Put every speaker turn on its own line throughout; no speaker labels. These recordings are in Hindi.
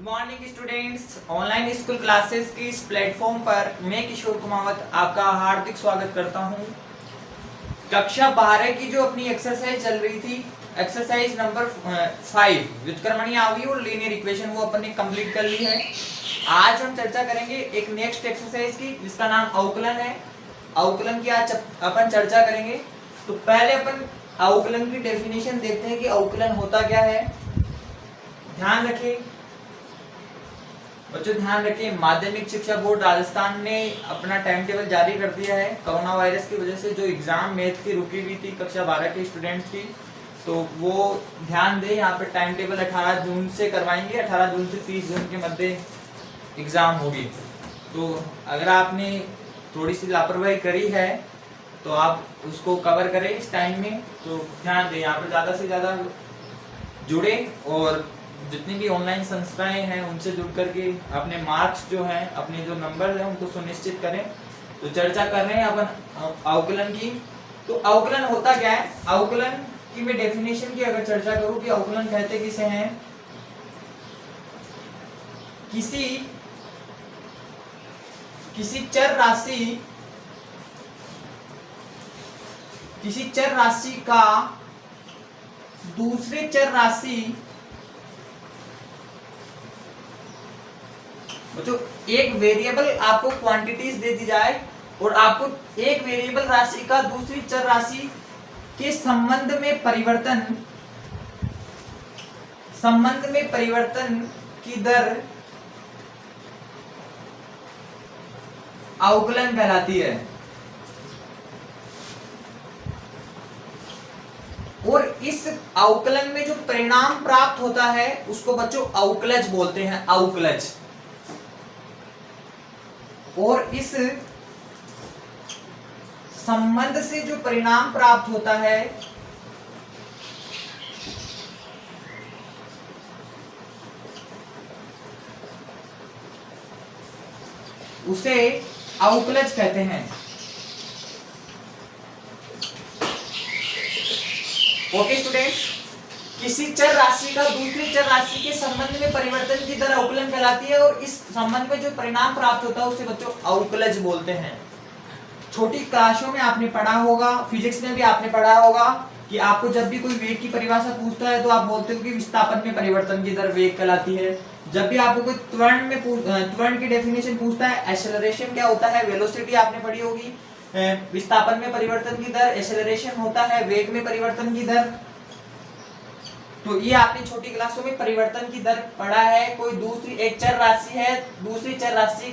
Morning students, online school classes की इस प्लेटफॉर्म पर मैं किशोर कुमावत आपका हार्दिक स्वागत करता हूं। कक्षा 12 की जो अपनी एक्सरसाइज चल रही थी, एक्सरसाइज नंबर 5 व्युत्क्रमणीय अवयव और लीनियर इक्वेशन, वो अपन ने कंप्लीट कर ली है। आज हम चर्चा करेंगे एक नेक्स्ट एक्सरसाइज की जिसका नाम अवकलन है। अवकलन की आज अपन चर्चा करेंगे। तो पहले अपन अवकलन की डेफिनेशन देखते हैं कि अवकलन होता क्या है। ध्यान रखें बच्चों, ध्यान रखें, माध्यमिक शिक्षा बोर्ड राजस्थान ने अपना टाइम टेबल जारी कर दिया है। कोरोना वायरस की वजह से जो एग्जाम मैथ की रुकी हुई थी कक्षा 12 के स्टूडेंट्स की, तो वो ध्यान दें। यहाँ पे टाइम टेबल 18 जून से करवाएंगे। 18 जून से 30 जून के मध्य एग्जाम होगी। तो अगर आपने थोड़ी सी लापरवाही करी है तो आप उसको कवर करें इस टाइम में। तो ध्यान दें, यहाँ पे ज़्यादा से ज़्यादा जुड़े और जितनी भी ऑनलाइन संस्थाएं हैं उनसे जुड़ करके अपने मार्क्स जो हैं, अपने जो नंबर हैं उनको सुनिश्चित करें। तो चर्चा कर रहे हैं अपन अवकलन की। तो अवकलन होता क्या है? अवकलन की मैं डेफिनेशन की अगर चर्चा करूं कि अवकलन कहते किसे हैं? किसी चर राशि का दूसरे चर राशि, बच्चों एक वेरिएबल आपको क्वांटिटीज दे दी जाए और आपको एक वेरिएबल राशि का दूसरी चर राशि के संबंध में परिवर्तन की दर अवकलन कहलाती है। और इस अवकलन में जो परिणाम प्राप्त होता है उसको बच्चों अवकलज बोलते हैं, अवकलज। और इस संबंध से जो परिणाम प्राप्त होता है उसे अवकलज कहते हैं। ओके स्टूडेंट्स, किसी चर राशि का दूसरी चर राशि के संबंध में परिवर्तन की दर अवकलन कहलाती है और इस संबंध में जो परिणाम प्राप्त होता है उसे बच्चों अवकलज बोलते हैं। छोटी क्लासों में आपने पढ़ा होगा, फिजिक्स में भी आपने पढ़ा होगा कि आपको जब भी कोई वेग की परिभाषा पूछता है तो आप बोलते हो कि विस्थापन में परिवर्तन की दर वेग कहलाती है। जब भी आपको कोई त्वरण की डेफिनेशन पूछता है, एक्सेलरेशन क्या होता है, वेलोसिटी आपने पढ़ी होगी। विस्थापन में परिवर्तन की दर एक्सेलरेशन होता है, वेग में परिवर्तन की दर। तो ये आपने छोटी क्लासों में परिवर्तन की दर पढ़ा है। कोई दूसरी एक चर राशि है, दूसरी चर राशि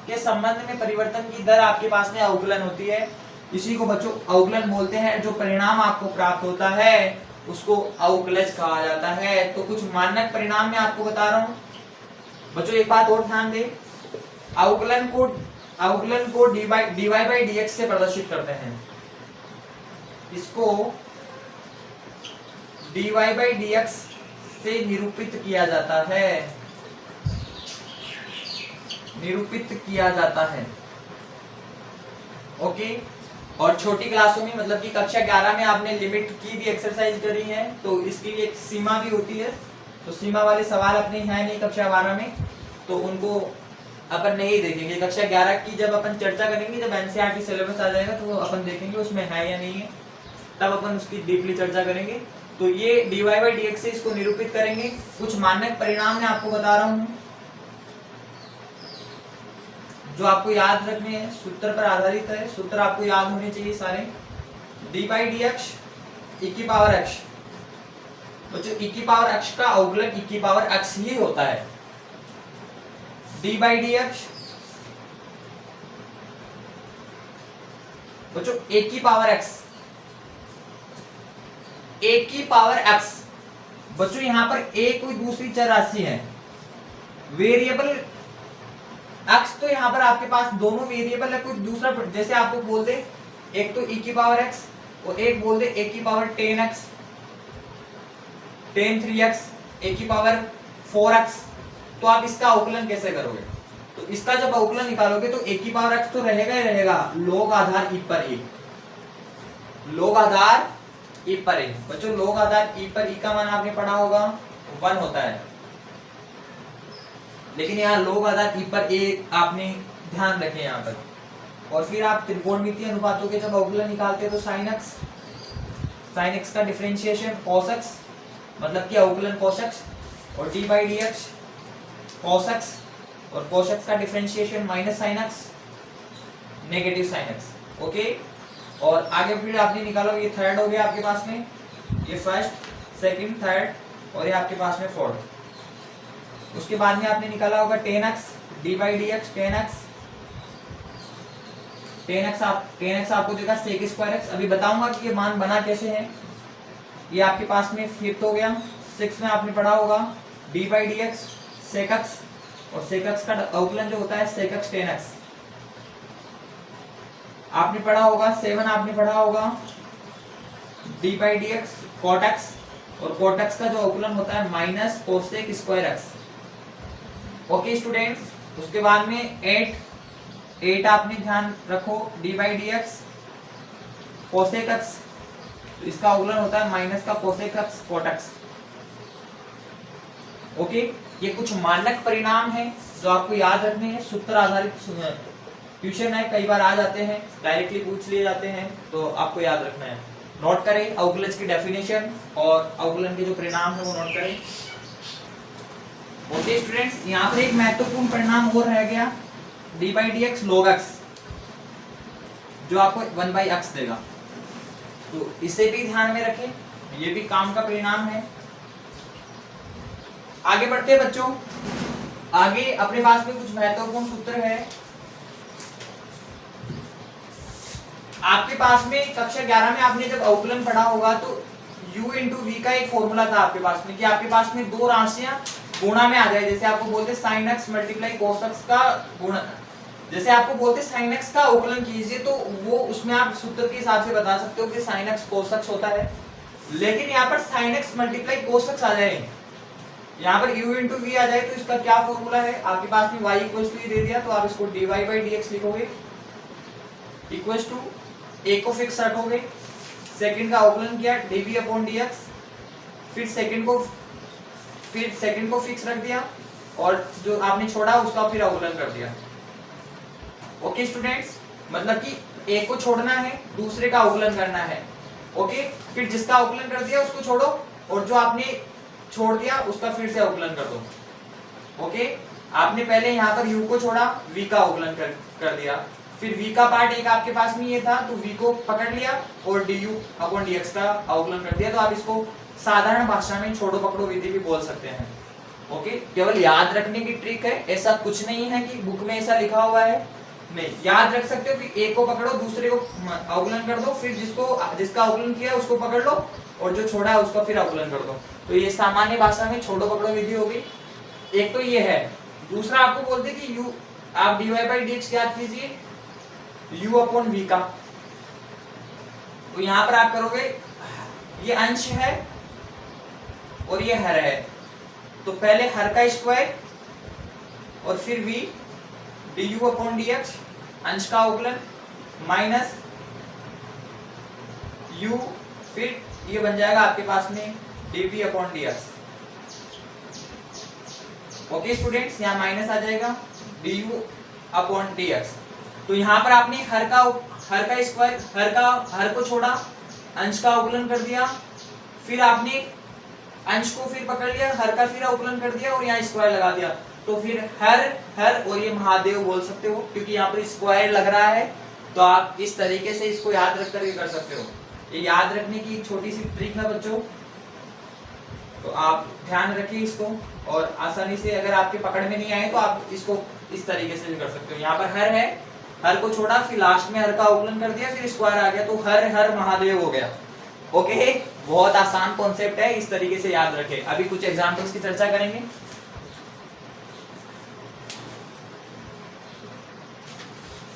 के संबंध में परिवर्तन की दर आपके पास में अवकलन होती है। इसी को बच्चों अवकलन बोलते हैं। जो परिणाम आपको प्राप्त होता है उसको अवकलज कहा जाता है। तो कुछ मानक परिणाम मैं आपको बता रहा हूं बच्चों। एक बात और ध्यान दें, अवकलन को dy by dx से प्रदर्शित करते हैं। इसको dy by dx से निरूपित किया जाता है। ओके। और छोटी क्लासों में मतलब कि कक्षा 11 में आपने लिमिट की भी एक्सरसाइज करी है, तो इसकी भी एक सीमा भी होती है। तो सीमा वाले सवाल अपने हैं नहीं कक्षा 12 में, तो उनको अपन नहीं देखेंगे। कक्षा 11 की जब अपन चर्चा करेंगे, जब एनसीईआरटी सिलेबस आ जाएगा तो अपन देखेंगे उसमें है या नहीं है, तब अपन उसकी डीपली चर्चा करेंगे। तो ये dy by dx से इसको निरूपित करेंगे। कुछ मानक परिणाम मैं आपको बता रहा हूं जो आपको याद रखने हैं, सूत्र पर आधारित है। सूत्र आपको याद होने चाहिए सारे। dy by dx e की पावर x, बच्चों e की पावर x का अवकलन e की पावर x ही होता है। dy by dx बच्चों a की पावर x, a की पावर x। बच्चों यहां पर a कोई दूसरी चर राशि है, वेरिएबल x तो यहां पर आपके पास दोनों वेरिएबल है। कोई दूसरा, जैसे आपको बोल दे एक तो e की पावर x और एक बोल दे a की पावर 10x, 10 3x, a की पावर 4x, तो आप इसका अवकलन कैसे करोगे? तो इसका जब अवकलन निकालोगे तो a की पावर x तो रहेगा ही रहेगा, log आधार e पर a, log आधार e पर a। बच्चों log आधार e पर e का मान आपने पढ़ा होगा 1 होता है। लेकिन यहाँ लोग आधा ई पर ए आपने ध्यान रखें यहाँ पर। और फिर आप त्रिकोणमितीय अनुपातों के जब अवकलन निकालते हैं तो sin x का डिफरेंशिएशन cos x, मतलब कि अवकलन cos x, और d/dx cos x, और cos x का differentiation minus sin x, negative sin x। Okay, और आगे फिर आपने निकालो, ये थर्ड हो गया आपके पास में, ये फर्स्ट, सेकंड, थर्ड, और ये आपके पास में फोर्थ। उसके बाद में आपने निकाला होगा tan x d/dx tan x आपको देगा sec²x। अभी बताऊंगा कि ये मान बना कैसे है। ये आपके पास में फिफ्थ हो गया। 6 में आपने पढ़ा होगा d/dx sec x, और sec x का अवकलन जो होता है sec x tan x आपने पढ़ा होगा। 7 आपने पढ़ा होगा d/dx cot x, और cot x का जो अवकलन होता है माइनस cosec²x। ओके स्टूडेंट्स, उसके बाद में 8 आपने ध्यान रखो d/dx cosec x, इसका अवकलन होता है माइनस का cosec x cot x। Okay, ये कुछ मानक परिणाम हैं जो आपको याद रखने हैं। सूत्र आधारित ट्यूशन है, कई बार आ जाते हैं, डायरेक्टली पूछ लिए जाते हैं, तो आपको याद रखना है। नोट करें अवकलज की डेफिनेशन और अवकलन के जो परिणाम है वो नोट करें। ओके स्टूडेंट्स, यहाँ पर एक महत्वपूर्ण परिणाम और रह गया, d/dx log x, जो आपको 1/x देगा, तो इसे भी ध्यान में रखें, ये भी काम का परिणाम है। आगे बढ़ते हैं बच्चों, आगे अपने पास में कुछ महत्वपूर्ण सूत्र है। आपके पास में कक्षा 11 में आपने जब अवकलन पढ़ा होगा तो u × v का एक फॉर्मूला था आपके पास में, कि आपके पास में दो राशियां गुणा में आ जाए। जैसे आपको बोलते sin x × cos x का गुणा, जैसे आपको बोलते sin x का अवकलन कीजिए, तो वो उसमें आप सूत्र के हिसाब से बता सकते हो कि sin x cos x होता है। लेकिन यहाँ पर sin x × cos x आ जाए, यहाँ पर u × v आ जाए, तो इसका क्या फॉर्मूला है आपके पास में, y = दे दिया तो आप इसको dy/dx लिखोगे, इक्वल टू a को फिक्स रखोगे, सेकंड का अवकलन किया dv/dx, फिर सेकंड को फिक्स रख दिया, और जो आपने छोड़ा उसका फिर अवकलन कर दिया। ओके स्टूडेंट्स, मतलब कि एक को छोड़ना है, दूसरे का अवकलन करना है। ओके, फिर जिसका अवकलन कर दिया उसको छोड़ो, और जो आपने छोड़ दिया उसका फिर से अवकलन कर दो। ओके, आपने पहले यहाँ पर u को छोड़ा, v का अवकलन कर दिया, फिर v का पार्ट एक आपके पास में ये था, तो v को पकड़ लिया और du/dx का अवकलन कर दिया। तो आप इसको साधारण भाषा में छोड़ो पकड़ो विधि भी बोल सकते हैं। ओके, केवल याद रखने की ट्रिक है, ऐसा कुछ नहीं है कि बुक में ऐसा लिखा हुआ है, नहीं, याद रख सकते हो कि एक को पकड़ो, दूसरे को अवकलन कर दो, फिर जिसका अवकलन किया उसको पकड़ लो, और जो छोड़ा है उसका फिर अवकलन कर दो। तो ये सामान्य भाषा में छोड़ो पकड़ो विधि होगी। एक तो ये है। दूसरा आपको बोलते कि u, आप dy/dx याद कीजिए u/v का, तो यहाँ पर आप करोगे, ये अंश है और ये हर है, तो पहले हर का स्क्वायर और फिर v du/dx, अंश का अवकलन माइनस u, फिर ये बन जाएगा आपके पास में dv/dx। ओके स्टूडेंट्स, यहाँ माइनस आ जाएगा du/dx। तो यहाँ पर आपने हर का स्क्वायर, हर को छोड़ा, अंश का अवकलन कर दिया, फिर आपने अंश को फिर पकड़ लिया, हर का फिर अवकलन कर दिया, और यहाँ स्क्वायर लगा दिया, तो फिर हर और ये महादेव बोल सकते हो, क्योंकि यहाँ पर स्क्वायर लग रहा है। तो आप इस तरीके से इसको याद रख करके कर सकते हो। ये याद रखने की छोटी सी ट्रिक है बच्चों, तो आप ध्यान रखिए इसको, और आसानी से अगर आपके पकड़ में नहीं आए तो आप इसको इस तरीके से भी कर सकते हो। यहाँ पर हर है, हर को छोड़ा, फिर लास्ट में हर का अवकलन कर दिया, फिर स्क्वायर आ गया, तो हर महादेव हो गया। ओके, बहुत आसान कॉन्सेप्ट है, इस तरीके से याद रखें। अभी कुछ एग्जांपल्स की चर्चा करेंगे।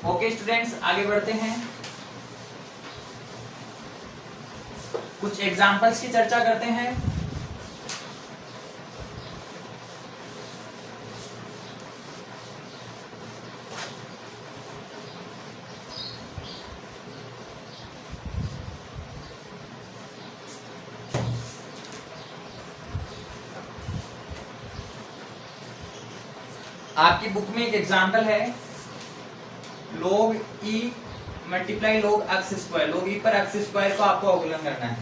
ओके स्टूडेंट्स, आगे बढ़ते हैं, कुछ एग्जांपल्स की चर्चा करते हैं। आपकी बुक में एक एग्जाम्पल है, log e multiply log x square, log e पर x स्क्वायर को आपको अवकलन करना है,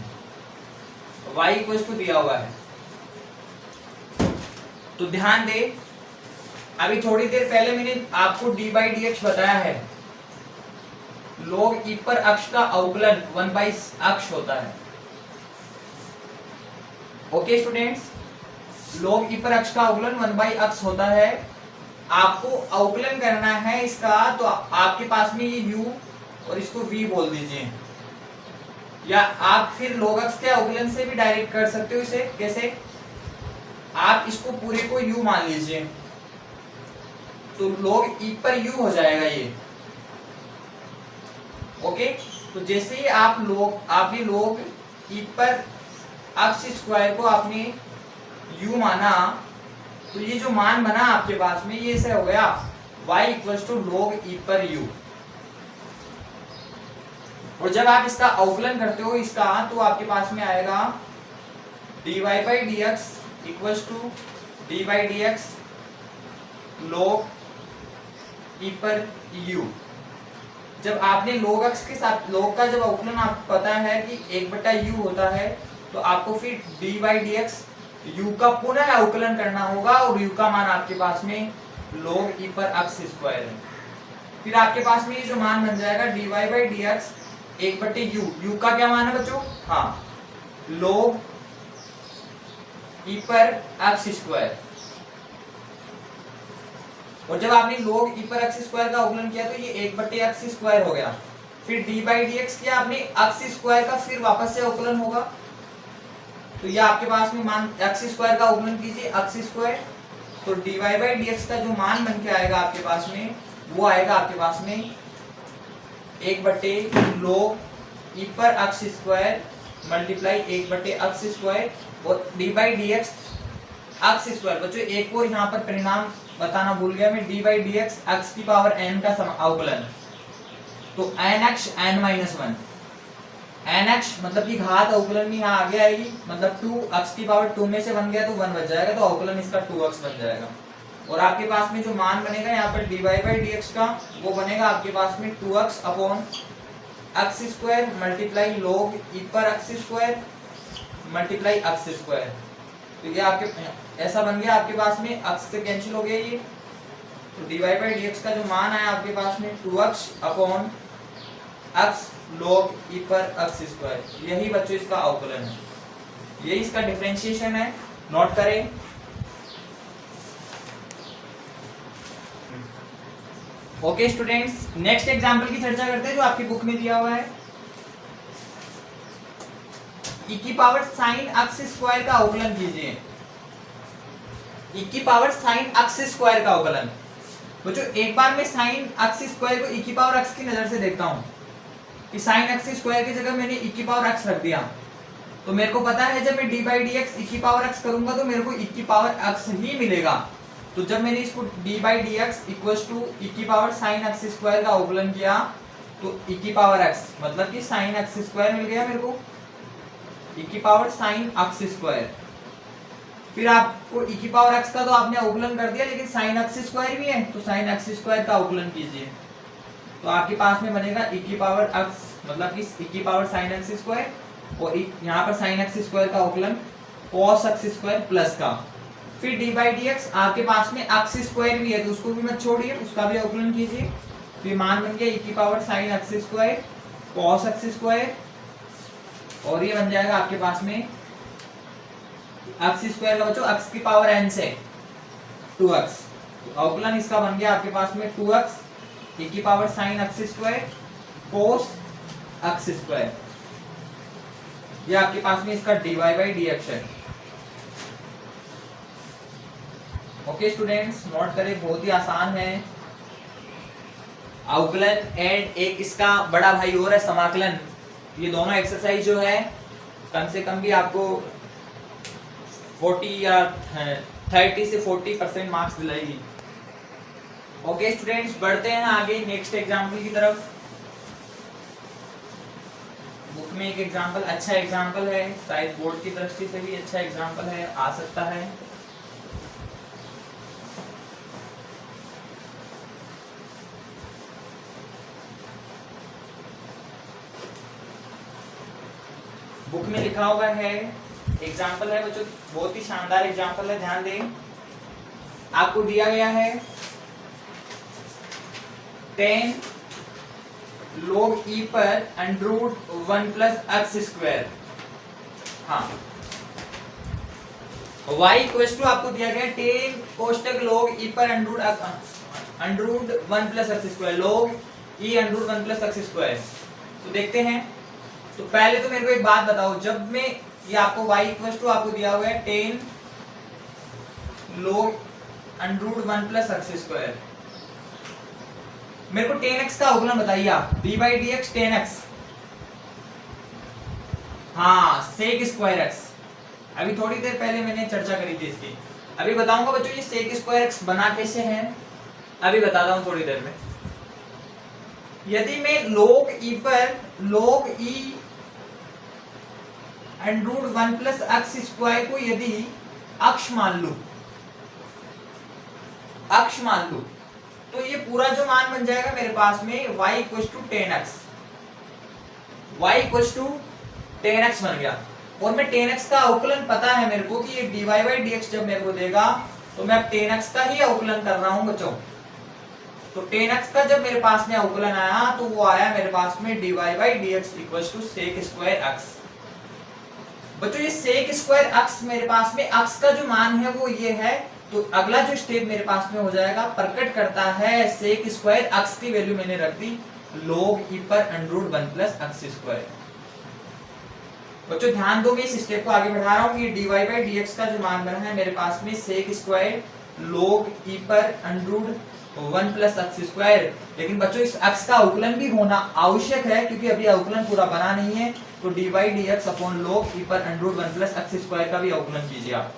y इक्वल टू दिया हुआ है। तो ध्यान दे, अभी थोड़ी देर पहले मैंने आपको dy dx बताया है, log e पर अक्ष का अवकलन 1/अक्ष होता है। ओके स्टूडेंट्स, log e पर अक्ष का अवकलन 1/अक्ष होता है। आपको अवकलन करना है इसका, तो आपके पास में ये u और इसको v बोल दीजिए, या आप फिर log x के अवकलन से भी डायरेक्ट कर सकते हो। इसे कैसे, आप इसको पूरे को u मान लीजिए, तो log e पर u हो जाएगा ये। ओके, तो जैसे ही आपने log e पर x स्क्वायर को आपने u माना, तो ये जो मान बना आपके पास में ये ऐसे हो गया y equal to log e पर u। और जब आप इसका अवकलन करते हो इसका, तो आपके पास में आएगा dy by dx equal to dy dx log e पर u। जब आपने log x के साथ log का जब अवकलन आपको पता है कि 1/u होता है, तो आपको फिर dy dx u का पुनः अवकलन करना होगा, और u का मान आपके पास में log e पर x स्क्वायर है। फिर आपके पास में ये जो मान बन जाएगा dy by dx 1/u, u का क्या मान है बच्चों, हाँ log e पर x स्क्वायर। और जब आपने log e पर x स्क्वायर का अवकलन किया, तो ये 1/x स्क्वायर हो गया। फिर dy बाई dx किया आपने x स्क्वायर का, फिर वापस से अवकलन होगा, तो ये आपके पास में मान x स्क्वायर का अवकलन कीजिए x स्क्वायर, तो dy बाई dx का जो मान बन के आएगा आपके पास में, वो आएगा आपके पास में 1/log e पर x square multiply 1/x square, और dy by dx x square. बच्चों एक और यहाँ पर परिणाम बताना भूल गया मैं, dy बाई dx x की पावर n का अवकलन, तो nx n-1 nx मतलब कि घात अवकलन में यहाँ आगे आएगी, मतलब 2x की पावर 2 में से 1 गया तो 1 बच जाएगा, तो अवकलन इसका 2x बन जाएगा। और आपके पास में जो मान बनेगा यहाँ पर dy बाई dx का, वो बनेगा आपके पास में 2x upon x square multiply log e पर x square multiply x square. तो ये आपके ऐसा बन गया, आपके पास में x से कैंसिल हो गया ये, तो dy बाई dx का जो मान आया आपके पास में 2x upon x log e पर x स्क्वायर। यही बच्चों इसका अवकलन है, यही इसका डिफरेंशिएशन है, नोट करें। ओके स्टूडेंट्स, नेक्स्ट एग्जांपल की चर्चा करते हैं जो आपकी बुक में दिया हुआ है। e की पावर साइन x स्क्वायर का अवकलन कीजिए, e की पावर साइन x स्क्वायर का अवकलन। बच्चों एक बार मैं साइन x स्क्वायर को e की पावर x की नजर से देखता हूं कि साइन x स्क्वायर की जगह मैंने e की पावर x रख दिया, तो मेरे को पता है जब मैं d बाई dx e की पावर x करूंगा तो मेरे को e की पावर x ही मिलेगा। तो जब मैंने इसको d by dx equals to e की पावर साइन x स्क्वायर का अवकलन किया, तो e की पावर x मतलब कि साइन x स्क्वायर मिल गया मेरे को, e की पावर साइन x स्क्वायर। फिर आपको e की पावर x का तो आपने अवकलन कर दिया, लेकिन साइन x स्क्वायर भी है, तो साइन x स्क्वायर का अवकलन कीजिए, तो आपके पास में बनेगा e की पावर x मतलब कि e की पावर साइन x स्क्वायर, और यहाँ पर साइन x स्क्वायर का अवकलन cos x स्क्वायर प्लस का। फिर d बाई dx आपके पास में x स्क्वायर भी है, तो उसको भी मत छोड़िए, उसका भी अवकलन कीजिए। फिर मान बन गया e की power sine x square cos x square, और ये बन जाएगा आपके पास में x स्क्वायर का बच्चों x की पावर n से 2x, तो अवकलन इसका बन गया आपके पास में 2x e की power sine x square cos x square. ये आपके पास में इसका dy बाई dx है। ओके स्टूडेंट्स, नोट करें, बहुत ही आसान है। अवकलन एंड एक इसका बड़ा भाई और है समाकलन, ये दोनों एक्सरसाइज जो है कम से कम भी आपको 40 या 30 से 40% मार्क्स दिलाएगी। ओके स्टूडेंट्स, बढ़ते हैं आगे नेक्स्ट एग्जाम्पल की तरफ। बुक में एक एग्जाम्पल, अच्छा एग्जाम्पल है, शायद बोर्ड की दृष्टि से भी अच्छा एग्जाम्पल है, आ सकता है। बुक में लिखा हुआ है, एग्जाम्पल है बच्चों, बहुत ही शानदार एग्जाम्पल है, ध्यान दें। आपको दिया गया है 10 log e पर अंडरूट 1 प्लस एक्स स्क्वायर। हाँ, y इक्वल्स टू आपको दिया गया 10 कोष्टक log e पर under root 1 plus x square, log e under root 1 plus x square. तो देखते हैं। तो पहले तो मेरे को एक बात बताओ, जब मैं ये आपको y इक्वल्स टू आपको दिया हुआ है 10 log under root 1 plus x square, मेरे को 10x का अवकलन बताइए आप। dy dx 10x, हाँ sec स्क्वायर x। अभी थोड़ी देर पहले मैंने चर्चा करी थी इसकी। अभी बताऊंगा बच्चों ये sec स्क्वायर x बना कैसे है, अभी बताता हूं थोड़ी देर में। यदि मैं log e पर log e under root 1 plus x square को यदि अक्ष मान लूं, अक्ष मान लूं, तो ये पूरा जो मान बन जाएगा मेरे पास में y equals to 10x, y equals to 10x बन गया। और मैं 10x का अवकलन पता है मेरे को कि ये dy बाई dx जब मेरे को देगा तो मैं अब 10x का ही अवकलन कर रहा हूं बच्चों। तो 10x का जब मेरे पास में अवकलन आया तो वो आया मेरे पास में dy by dx equals to sec square x। बच्चों ये सेक स्क्वायर x मेरे पास में x का जो मान है वो ये है, तो अगला जो स्टेप मेरे पास में हो जाएगा प्रकट करता है सेक स्क्वायर x की वैल्यू मैंने रख दी log e पर अंडरूट 1 प्लस एक्स स्क्वायर। बच्चों ध्यान दो, मैं इस स्टेप को आगे बढ़ा रहा हूं। ये dy बाई dx का जो मान बना है मेरे पास में सेक स्क्वायर log e पर अंडरूट 1 प्लस एक्स स्क्वायर। लेकिन बच्चों इस x का अवकलन भी होना आवश्यक है, क्योंकि अभी अवकलन पूरा बना नहीं है। तो dy dx upon log e पर अंडरूट 1 प्लस एक्स स्क्वायर का भी अवकलन कीजिए आप।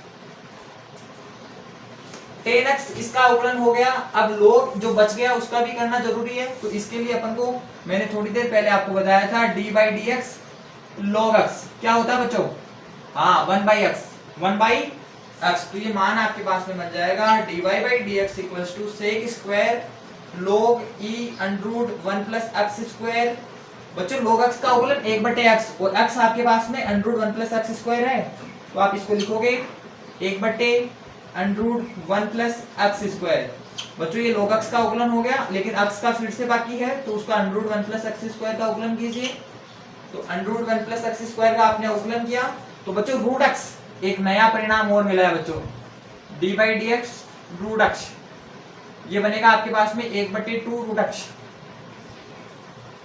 10x इसका अवकलन हो गया। अब log जो बच गया उसका भी करना जरूरी है, तो इसके लिए अपन को मैंने थोड़ी देर पहले आपको बताया था dy by dx log x क्या होता है बच्चों, हाँ 1 बाई x। तो ये मान आपके पास में बन जाएगा dy by dx equals to sec square log e under root 1 plus x square. बच्चों log x का अवकलन 1 बटे x, और x आपके पास में अंडरूट 1 प्लस एक्स स्क्वायर है, तो आप इसको लिखोगे 1 बटे अंडरूट 1 प्लस एक्स स्क्वायर। बच्चों ये log x का अवकलन हो गया, लेकिन x का फिर से बाकी है, तो उसका अंडरूट 1 प्लस एक्स स्क्वायर का अवकलन कीजिए। तो अंडरूट 1 प्लस एक्स स्क्वायर का आपने अवकलन किया, तो बच्चों रूट x एक नया परिणाम और मिला है बच्चों, d by d x root x, ये बनेगा आपके पास में 1/2 रूट x,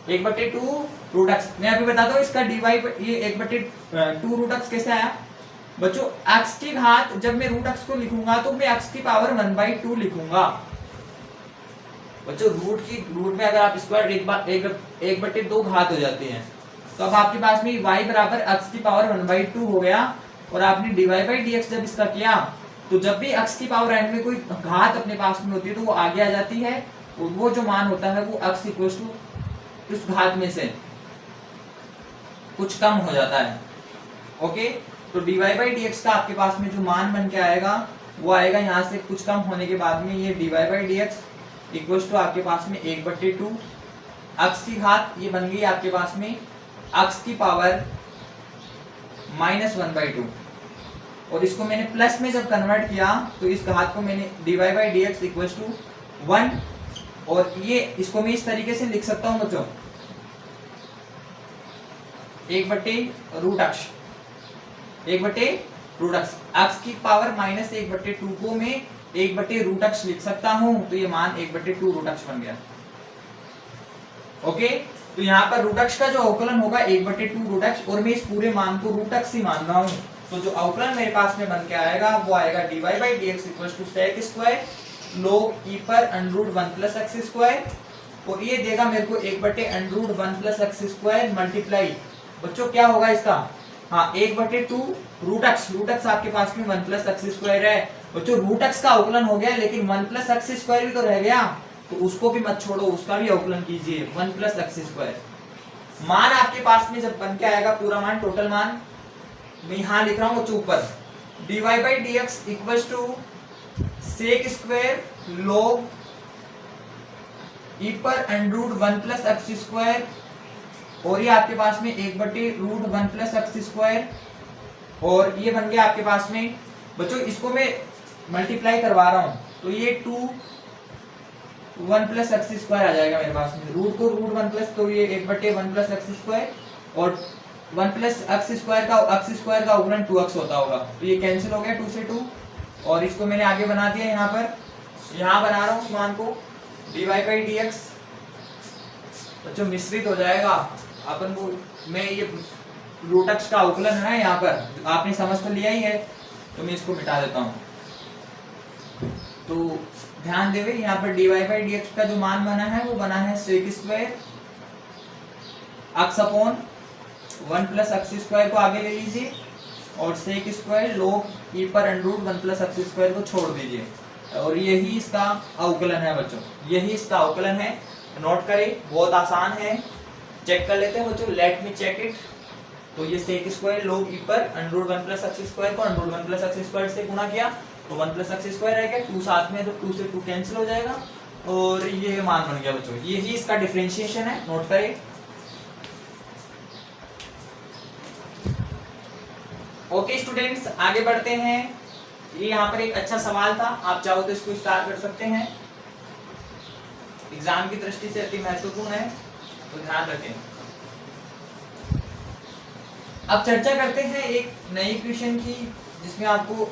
1/2 रूट x। मैं अभी बताता हूँ इसका dy ये 1/2 रूट x कैसे आया। बच्चों x की घात जब मैं रूट x को लिखूंगा तो मैं x की पावर 1/2 लिखूंगा। बच्चों रूट में अगर आप स्क्वायर 1/2 घात हो जाती है, तो अब आपके पास में y बराबर x की पावर 1/2 हो गया। और आपने dy बाई dx जब इसका किया, तो जब भी x की पावर n में कोई घात अपने पास में होती है तो वो आगे आ जाती है, और वो जो मान होता है वो x इक्वल्स टू उस घात में से कुछ कम हो जाता है। ओके, तो dy बाई dx का आपके पास में जो मान बन के आएगा वो आएगा यहाँ से कुछ कम होने के बाद में, ये dy by dx equals to आपके पास में 1/2 x की घात, ये बन गई आपके पास में x की पावर -1/2। और इसको मैंने प्लस में जब कन्वर्ट किया तो इस घात को मैंने dy by dx equals to 1, और ये इसको मैं इस तरीके से लिख सकता हूं बच्चों 1/रूट x, 1/रूट x, x की पावर -1/2 को मैं 1/रूट x लिख सकता हूं, तो ये मान 1/2 रूट x बन गया। ओके, तो यहाँ पर रूट x का जो अवकलन होगा 1/2 रूट x, और मैं इस पूरे मान को रूट x ही मान रहा हूँ, तो जो अवकलन मेरे पास में बन के आएगा वो आएगा dy by dx equals to sec square log e पर अंडरूट 1 प्लस एक्स स्क्वायर, और ये देगा मेरे को 1/अंडरूट 1 प्लस एक्स स्क्वायर मल्टीप्लाई, बच्चों क्या होगा इसका, हाँ 1/2 रूट x आपके पास में 1 प्लस एक्स स्क्वायर है। बच्चों रूट x का अवकलन हो गया, लेकिन 1 प्लस एक्स स्क्वायर भी तो रह गया, तो उसको भी मत छोड़ो, उसका भी अवकलन कीजिए 1 प्लस एक्स स्क्वायर। मान आपके पास में जब बन के आएगा पूरा मान, टोटल मान मैं यहाँ लिख रहा हूँ बच्चों ऊपर, dy by dx equals to sec square log e पर अंडरूट 1 प्लस एक्स स्क्वायर और ये आपके पास में 1/√1 प्लस एक्स स्क्वायर, और ये बन गया आपके पास में बच्चों, इसको मैं मल्टीप्लाई करवा रहा हूं तो ये 1 प्लस एक्स स्क्वायर आ जाएगा मेरे पास में, रूट को √1 प्लस, तो ये 1/1 प्लस एक्स स्क्वायर, और 1 प्लस एक्स स्क्वायर का अवकलन 2x होता होगा, तो ये कैंसिल हो गया 2 से 2, और इसको मैंने आगे बना दिया यहाँ पर, यहाँ बना रहा हूँ मान को dy/dx। बच्चों मिश्रित हो जाएगा अपन को, मैं ये √x का अवकलन है यहाँ पर, आपने समझ तो लिया ही है, तो मैं इसको मिटा देता हूँ। तो ध्यान देवे यहाँ पर dy/dx का जो मान बना है वो बना है sec square x upon 1 plus x square को आगे ले लीजिए, और sec स्क्वायर log e पर √1 प्लस एक्स स्क्वायर को छोड़ दीजिए, और यही इसका अवकलन है बच्चों, यही इसका अवकलन है। नोट करें, बहुत आसान है, चेक कर लेते हैं बच्चों, लेट मी चेक इट। तो ये sec स्क्वायर log e पर √1 प्लस एक्स स्क्वायर को √1 प्लस एक्स स्क्वायर से गुणा किया तो 1 प्लस एक्स स्क्वायर रहेगा, 2 साथ में तो 2 से 2 कैंसिल हो जाएगा, और ये मान बन गया बच्चों, यही इसका डिफरेंशिएशन है। नोट करें। ओके स्टूडेंट्स, आगे बढ़ते हैं। ये यहाँ पर एक अच्छा सवाल था, आप चाहो तो इसको स्टार्ट कर सकते हैं, एग्जाम की दृष्टि से अति महत्वपूर्ण है, तो ध्यान रखें। अब चर्चा करते हैं एक नई क्वेश्चन की, जिसमें आपको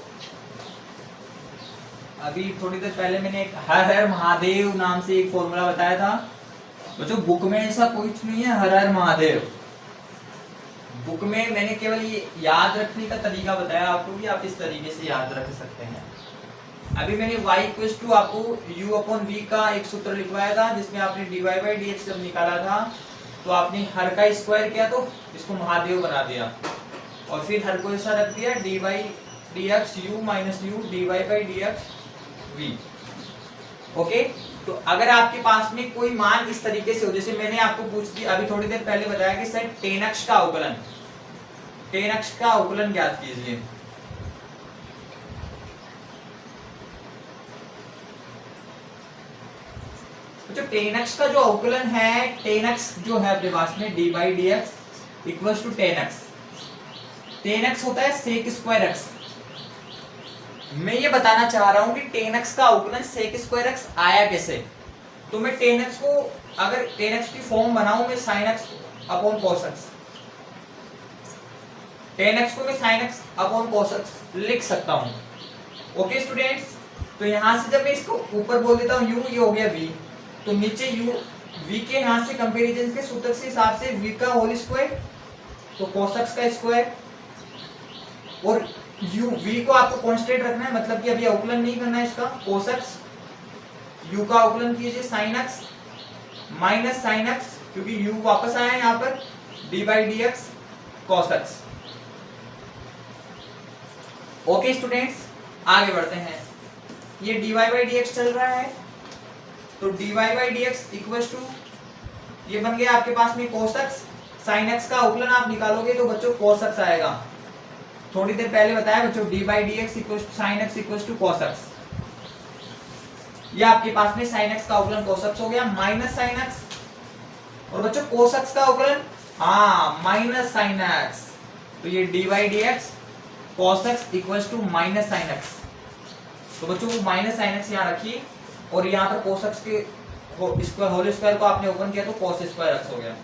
अभी थोड़ी देर पहले मैंने एक हर हर महादेव नाम से एक फॉर्मूला बताया था बच्चों। बुक में ऐसा कुछ नहीं है हर हर महादेव, बुक में मैंने केवल ये याद रखने का तरीका बताया आपको कि आप इस तरीके से याद रख सकते हैं। अभी मैंने y आपको u/v का एक सूत्र लिखवाया था, जिसमें आपने dy/dx जब निकाला था तो आपने हर का स्क्वायर किया तो इसको महादेव बना दिया, और फिर हर को ऐसा रख दिया dy/dx u minus u dy/dx v। Okay, तो अगर आपके पास में कोई मान इस तरीके से हो, जैसे मैंने आपको पूछ दिया अभी थोड़ी देर पहले बताया कि सर tan x का अवकलन, tan x का अवकलन ज्ञात कीजिए। तो tan x का जो अवकलन है, tan x जो है अपने पास में dy/dx equals to tan x, tan x होता है sec स्क्वायर x। मैं ये बताना चाह रहा हूं कि tan x का अवकलन sec स्क्वायर x आया कैसे। तो मैं tan x को अगर tan x की फॉर्म बनाऊं मैं sin x upon cos x, tan x को मैं sin x upon cos x लिख सकता हूं। ओके स्टूडेंट्स, तो यहां से जब मैं इसको ऊपर बोल देता हूं u, ये हो गया v, तो नीचे u v के यहां से कंपैरिजन के सूत्र से हिसाब से v का होल स्क्वायर तो cos x का स्क्वायर, और u v को आपको कांस्टेंट रखना है, मतलब कि अभी अवकलन नहीं करना है इसका, cos x, u का अवकलन कीजिए sin x minus sin x, क्योंकि u वापस आया है यहाँ पर d/dx cos x। Okay students, आगे बढ़ते हैं। ये dy/dx चल रहा है, तो dy/dx इक्वल्स टू ये बन गया आपके पास में cos x, sin x का अवकलन आप निकालोगे तो बच्चों cos x आएगा। थोड़ी देर पहले बताया बच्चों dy/dx equals to sin x equals to cos x, ये आपके पास में sin x का अवकलन cos x हो गया माइनस sin x, और बच्चों cos x का अवकलन माइनस sin x, तो ये dy/dx cos x equals to minus sin x। तो बच्चों माइनस sin x यहाँ रखिए, और यहाँ पर cos x के होल स्क्वायर को आपने ओपन किया तो cos स्क्वायर x हो गया।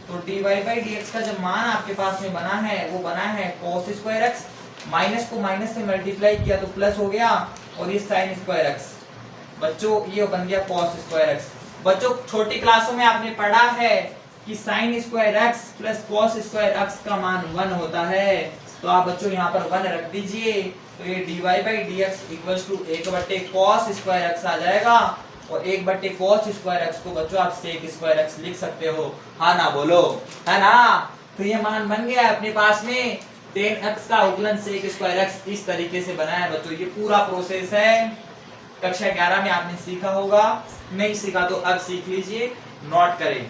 तो dy/dx का जब मान आपके पास में बना है वो बना है cos स्क्वायर x, माइनस को माइनस से मल्टीप्लाई किया तो प्लस हो गया, और ये sin स्क्वायर x, बच्चों ये बन गया cos स्क्वायर x। बच्चों छोटी क्लासों में आपने पढ़ा है कि sin square x plus cos square x का मान 1 होता है, तो आप बच्चों यहाँ पर 1 रख दीजिए, तो ये dy/dx equals to 1/cos square x आ जाएगा, और 1/cos स्क्वायर x को बच्चों आप sec स्क्वायर x लिख सकते हो, हाँ ना बोलो, है ना। तो ये मान बन गया है अपने पास में, tan x का अवकलन sec स्क्वायर x इस तरीके से बना है बच्चों। ये पूरा प्रोसेस है, कक्षा 11 में आपने सीखा होगा, नहीं सीखा तो अब सीख लीजिए, नोट करें।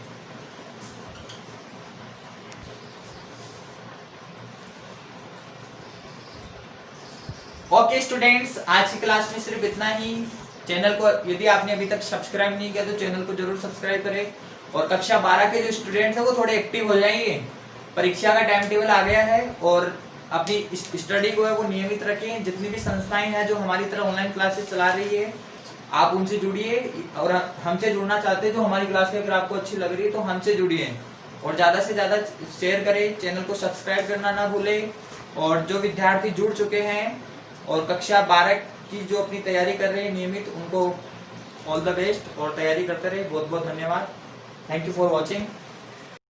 ओके स्टूडेंट्स, आज की क्लास में सिर्फ इतना ही। चैनल को यदि आपने अभी तक सब्सक्राइब नहीं किया तो चैनल को जरूर सब्सक्राइब करें, और कक्षा 12 के जो स्टूडेंट्स हैं वो थोड़े एक्टिव हो जाएंगे। परीक्षा का टाइम टेबल आ गया है और अपनी स्टडी को है वो नियमित रखें। जितनी भी संस्थाएं हैं जो हमारी तरह ऑनलाइन क्लासेस चला रही है, आप उनसे जुड़िए और हमसे जुड़ना चाहते हैं जो हमारी क्लास अगर आपको अच्छी लग रही है तो हमसे जुड़िए और ज़्यादा से ज़्यादा शेयर करें। चैनल को सब्सक्राइब करना ना भूलें। और जो विद्यार्थी जुड़ चुके हैं और कक्षा 12 की जो अपनी तैयारी कर रहे हैं नियमित, उनको ऑल द बेस्ट और तैयारी करते रहे। बहुत बहुत धन्यवाद। Thank you for watching.